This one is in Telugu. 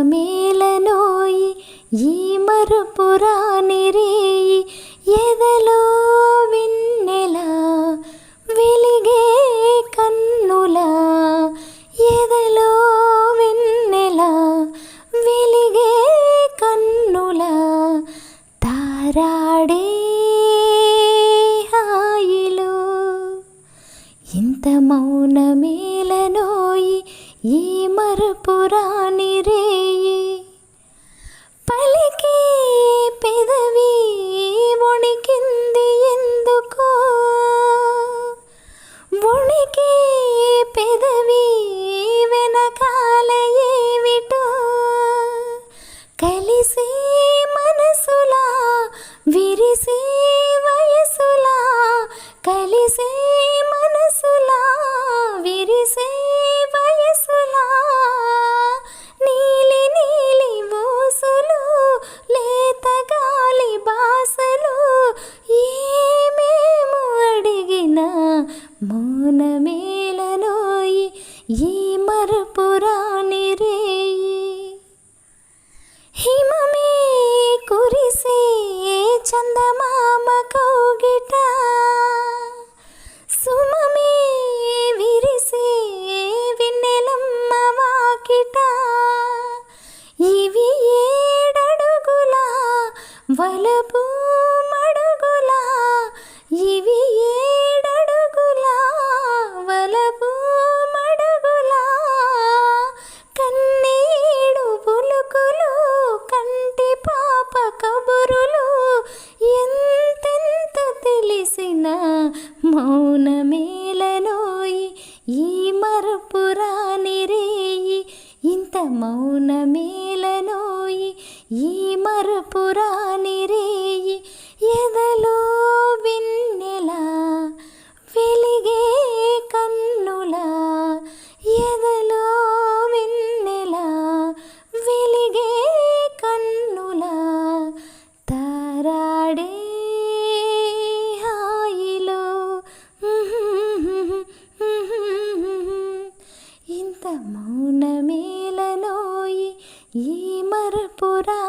మౌనమేలనోయి ఈ మరుపురాని రేయి ఎదలో వెన్నెలా వెలిగే కన్నులా ఎదలో వెన్నెలా వెలిగే కన్నులా తారాడే హాయిలో ఇంత మౌనమేలనోయి ఈ మరుపురాని రేయి పలికే పెదవి వణికింది ఎందుకో వణికే పెదవి వెనకాల ఏమిటో కలిసే మనసులా విరిసే వయసులా కలిసే మనసులా విరిసే వయసులా నీలి నీలి ఊసులు లేత గాలి బాసలు ఏమేమో అడిగినా మౌనమేలనోయి ఈ మరుపురాని రేయి హిమమే కురిసే చందమామ కౌగిట సుమమే విరిసే వెన్నెలమ్మ వాకిట ఇవి ఏడడుగులా వలపు మడుగులా ఇవి ఏడడుగులా వలపు మడుగులా కన్నీడు పులుకులు కంటి పాప కబురులు ఎంతెంత తెలిసిన మౌనమేలనోయి ఈ మరుపురాని రేయి ఇంత మౌనమేలనోయి ఈ మరుపురాని రేయి ఎదలో వెన్నెలా వెలిగే కన్నులా ఎదలో వెన్నెలా వెలిగే కన్నులా తారాడే హాయిలో ఇంత మౌనమేలనోయి ఈ మరుపురా